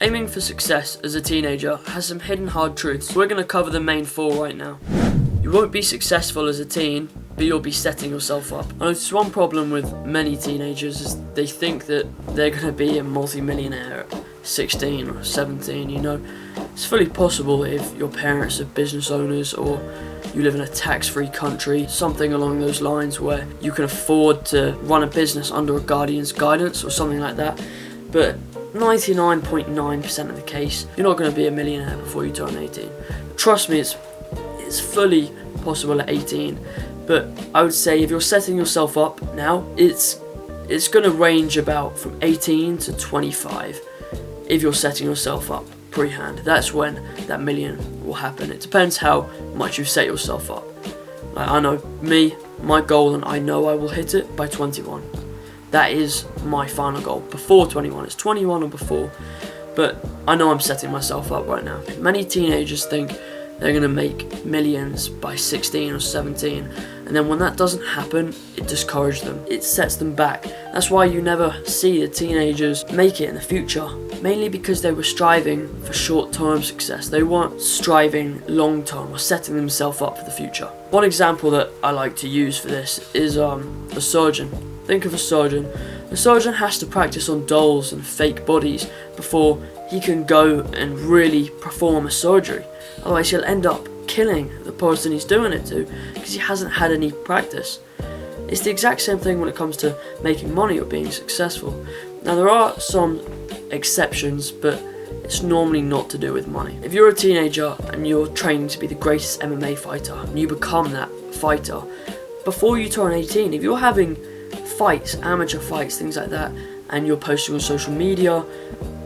Aiming for success as a teenager has some hidden hard truths. We're going to cover the main 4 right now. You won't be successful as a teen, but you'll be setting yourself up. I notice one problem with many teenagers is they think that they're going to be a multi-millionaire at 16 or 17, It's fully possible if your parents are business owners or you live in a tax-free country, something along those lines where you can afford to run a business under a guardian's guidance or something like that. But 99.9% of the case, you're not going to be a millionaire before you turn 18. Trust me, it's fully possible at 18, but I would say if you're setting yourself up now, it's going to range about from 18 to 25 if you're setting yourself up pre-hand. That's when that million will happen. It depends how much you set yourself up. I know my goal, and I know I will hit it by 21. That is my final goal. Before 21, it's 21 or before, but I know I'm setting myself up right now. Many teenagers think they're going to make millions by 16 or 17, and then when that doesn't happen, it discourages them. It sets them back. That's why you never see the teenagers make it in the future, mainly because they were striving for short-term success. They weren't striving long-term or setting themselves up for the future. One example that I like to use for this is a surgeon. Think of a surgeon. A surgeon has to practice on dolls and fake bodies before he can go and really perform a surgery. Otherwise he'll end up killing the person he's doing it to because he hasn't had any practice. It's the exact same thing when it comes to making money or being successful. Now there are some exceptions, but it's normally not to do with money. If you're a teenager and you're training to be the greatest MMA fighter and you become that fighter, before you turn 18, if you're having fights, amateur fights, things like that, and you're posting on social media,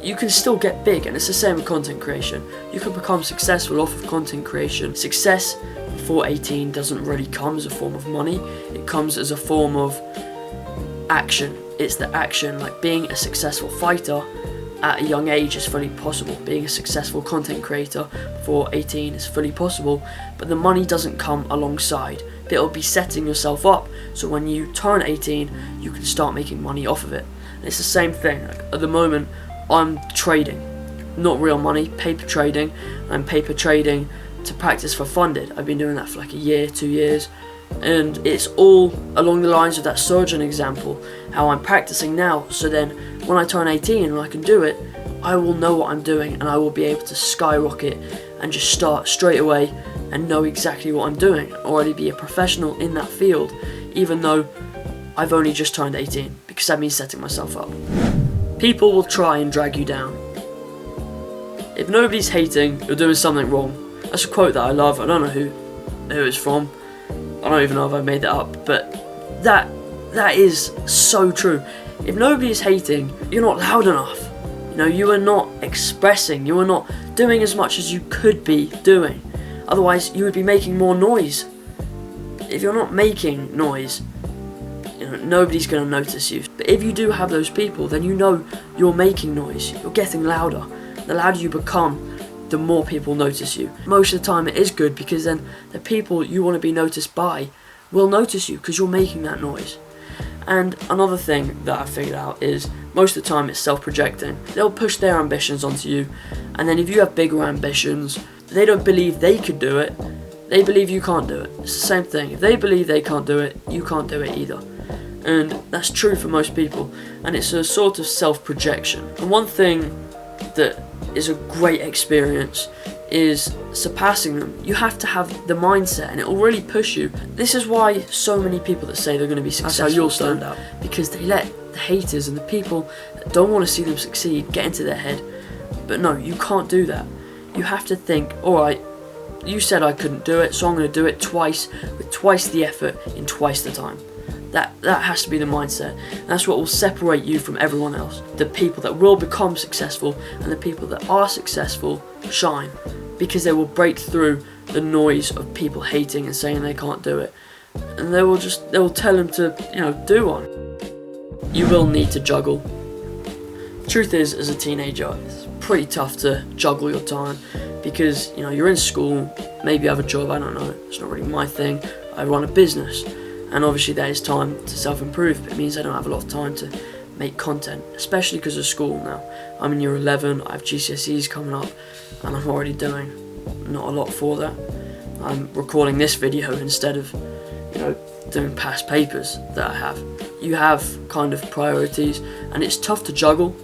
you can still get big. And it's the same with content creation. You can become successful off of content creation. Success before 18 doesn't really come as a form of money. It comes as a form of action. It's the action, like being a successful fighter at a young age is fully possible. Being a successful content creator before 18 is fully possible, but the money doesn't come alongside. It'll be setting yourself up so when you turn 18 you can start making money off of it. And it's the same thing. Like, at the moment I'm trading, not real money, paper trading. I'm paper trading to practice for funded. I've been doing that for like a year, 2 years, and it's all along the lines of that surgeon example, how I'm practicing now, so then when I turn 18 and I can do it, I will know what I'm doing and I will be able to skyrocket and just start straight away and know exactly what I'm doing, already be a professional in that field, even though I've only just turned 18, because I've been setting myself up. People will try and drag you down. If nobody's hating, you're doing something wrong. That's a quote that I love. I don't know who it's from. I don't even know if I made that up, but that is so true. If nobody is hating, you're not loud enough. You are not expressing, you are not doing as much as you could be doing. Otherwise, you would be making more noise. If you're not making noise, nobody's going to notice you. But if you do have those people, then you're making noise. You're getting louder. The louder you become, the more people notice you. Most of the time it is good, because then the people you want to be noticed by will notice you because you're making that noise. And another thing that I figured out is most of the time it's self-projecting. They'll push their ambitions onto you, and then if you have bigger ambitions, they don't believe they could do it, they believe you can't do it. It's the same thing. If they believe they can't do it, you can't do it either. And that's true for most people, and it's a sort of self-projection. And one thing that is a great experience is surpassing them. You have to have the mindset, and it will really push you. This is why so many people that say they're going to be successful, that's how you'll stand out, because they let the haters and the people that don't want to see them succeed get into their head. But no, you can't do that. You have to think, alright, you said I couldn't do it, so I'm going to do it twice, with twice the effort in twice the time. That has to be the mindset. That's what will separate you from everyone else. The people that will become successful and the people that are successful shine, because they will break through the noise of people hating and saying they can't do it, and they will tell them to do one. You will need to juggle. Truth is, as a teenager, it's pretty tough to juggle your time, because you're in school, maybe you have a job, I don't know, it's not really my thing. I run a business, and obviously that is time to self-improve, but it means I don't have a lot of time to make content, especially because of school now. I'm in year 11, I have GCSEs coming up, and I'm already doing not a lot for that. I'm recording this video instead of, doing past papers that I have. You have kind of priorities, and it's tough to juggle.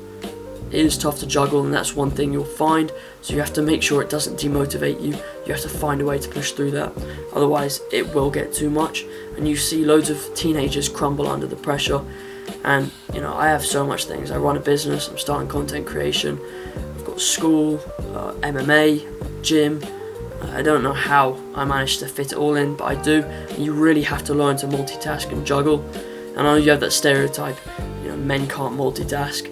It is tough to juggle, and that's one thing you'll find. So you have to make sure it doesn't demotivate you. You have to find a way to push through that. Otherwise, it will get too much, and you see loads of teenagers crumble under the pressure. And I have so much things. I run a business. I'm starting content creation. I've got school, MMA, gym. I don't know how I managed to fit it all in, but I do. And you really have to learn to multitask and juggle. And I know you have that stereotype, men can't multitask.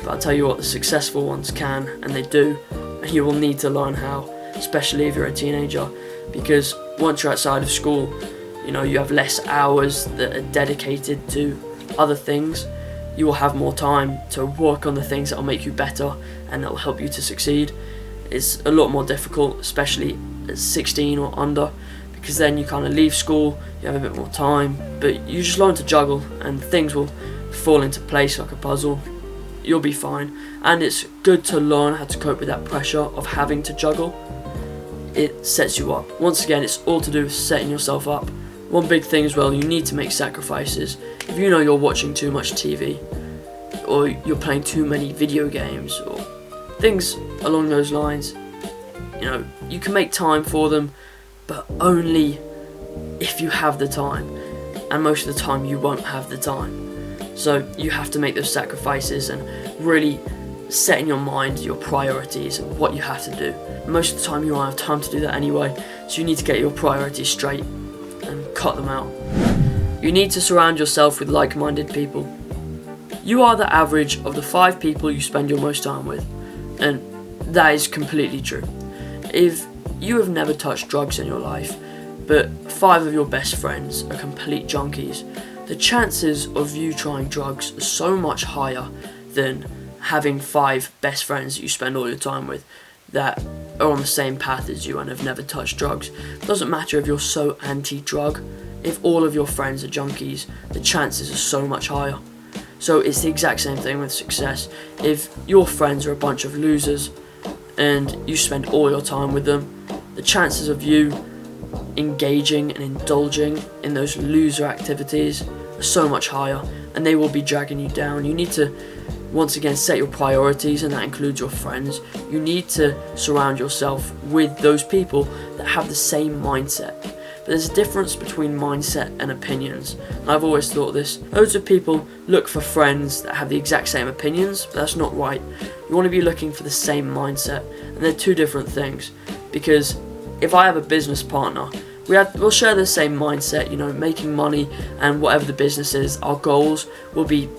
But I'll tell you what, the successful ones can, and they do. And you will need to learn how, especially if you're a teenager. Because once you're outside of school, you have less hours that are dedicated to other things. You will have more time to work on the things that will make you better and that will help you to succeed. It's a lot more difficult, especially at 16 or under, because then you kind of leave school, you have a bit more time, but you just learn to juggle and things will fall into place like a puzzle. You'll be fine, and it's good to learn how to cope with that pressure of having to juggle. It sets you up. Once again, it's all to do with setting yourself up. One big thing as well, you need to make sacrifices. If you know you're watching too much TV, or you're playing too many video games, or things along those lines, you can make time for them, but only if you have the time, and most of the time you won't have the time. So you have to make those sacrifices and really set in your mind your priorities and what you have to do. Most of the time you won't have time to do that anyway, so you need to get your priorities straight and cut them out. You need to surround yourself with like-minded people. You are the average of the 5 people you spend your most time with, and that is completely true. If you have never touched drugs in your life, but 5 of your best friends are complete junkies, the chances of you trying drugs are so much higher than having 5 best friends that you spend all your time with that are on the same path as you and have never touched drugs. It doesn't matter if you're so anti-drug, if all of your friends are junkies, the chances are so much higher. So it's the exact same thing with success. If your friends are a bunch of losers and you spend all your time with them, the chances of you engaging and indulging in those loser activities are so much higher, and they will be dragging you down. You need to once again set your priorities, and that includes your friends. You need to surround yourself with those people that have the same mindset. But there's a difference between mindset and opinions, and I've always thought this. Loads of people look for friends that have the exact same opinions, but that's not right. You want to be looking for the same mindset, and they're two different things. Because if I have a business partner, we'll share the same mindset, making money, and whatever the business is, our goals will be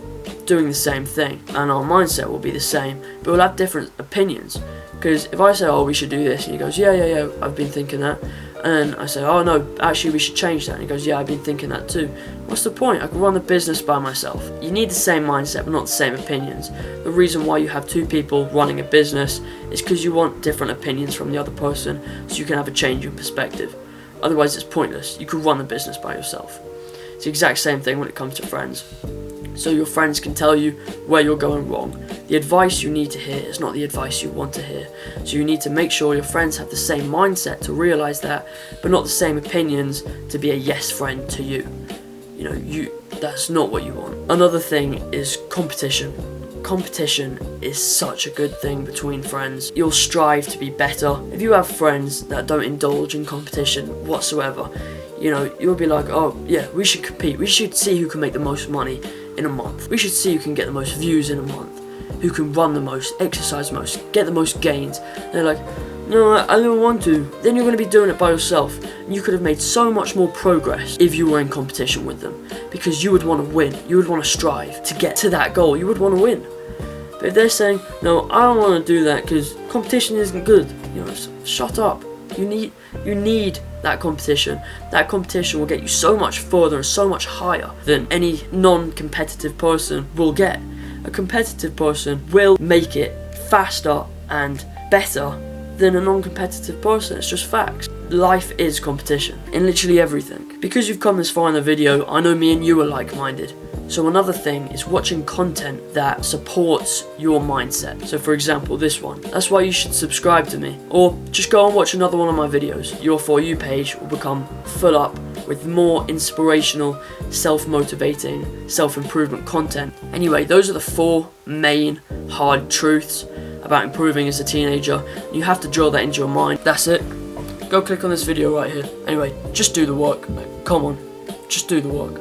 doing the same thing, and our mindset will be the same, but we'll have different opinions. Because if I say, oh, we should do this, and he goes, yeah, I've been thinking that, and I say, oh no, actually we should change that, and he goes, yeah, I've been thinking that too. What's the point? I can run the business by myself. You need the same mindset, but not the same opinions. The reason why you have 2 people running a business is because you want different opinions from the other person, so you can have a change in perspective. Otherwise it's pointless. You can run the business by yourself. It's the exact same thing when it comes to friends. So your friends can tell you where you're going wrong. The advice you need to hear is not the advice you want to hear. So you need to make sure your friends have the same mindset to realise that, but not the same opinions to be a yes friend to you. That's not what you want. Another thing is competition. Competition is such a good thing between friends. You'll strive to be better. If you have friends that don't indulge in competition whatsoever, you'll be like, oh yeah, we should compete. We should see who can make the most money in a month. We should see who can get the most views in a month, who can run the most, exercise most, get the most gains. And they're like, no, I don't want to. Then you're going to be doing it by yourself, and you could have made so much more progress if you were in competition with them, because you would want to win. You would want to strive to get to that goal. You would want to win. But if they're saying, no, I don't want to do that because competition isn't good, shut up. You need that competition. That competition will get you so much further and so much higher than any non-competitive person will get. A competitive person will make it faster and better than a non-competitive person. It's just facts. Life is competition in literally everything. Because you've come this far in the video, I know me and you are like-minded. So another thing is watching content that supports your mindset. So for example, this one. That's why you should subscribe to me. Or just go and watch another one of my videos. Your For You page will become full up with more inspirational, self-motivating, self-improvement content. Anyway, those are the 4 main hard truths about improving as a teenager. You have to drill that into your mind. That's it. Go click on this video right here. Anyway, just do the work. Come on, just do the work.